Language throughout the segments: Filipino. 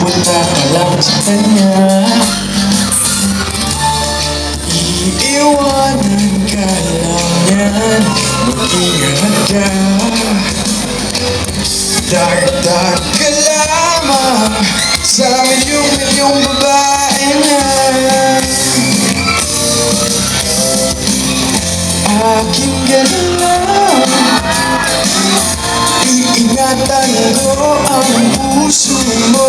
pupunta ka lang sa kanya. Iiwanan ka lang yan, mag-ingat ka. Dagdag ka lamang sa milyong babae na aking galaw. Iingatan ko ang puso mo,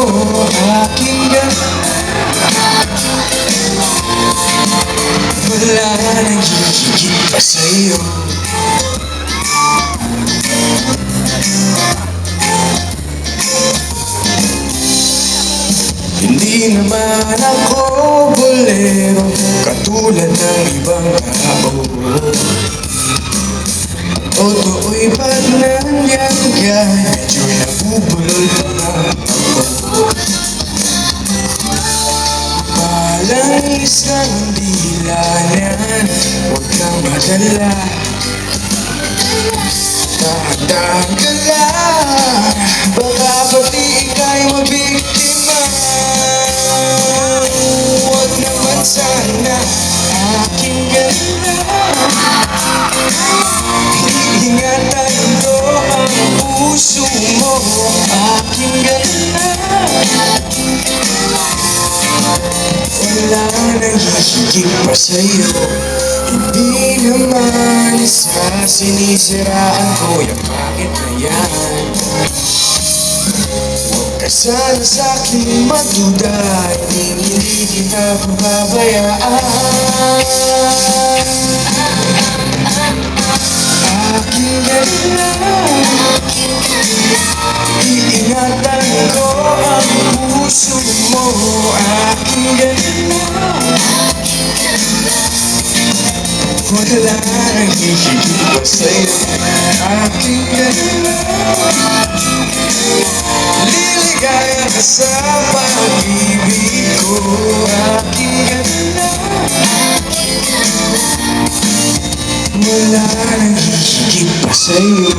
aking galaw. Wala nang hihigit pa sa'yo. Hindi naman ako bolero katulad ng ibang tao. Totoo'y pag nandiyan ka, medyo nabubulol na ako. Palangis ng dila niyan, huwag kang madala. Dahan ka lang, baka pati ika'y mabiktima. Huwag naman sana aking galaw. Iingatan ko ang puso mo, aking galaw. Wala nang hihigit pa sa'yo. Hindi naman isa sinisiraan ko yung bakit na yan. Huwag ka sana sa'king magduda, hindi kita pababayaan. Aking galaw, iingatan ko ang puso mo, aking galaw. Wala nang hihigit pa sa'yo, aking galaw. Liligaya ka sa pag-ibig ko, aking galaw. Wala nang hihigit pa sa'yo.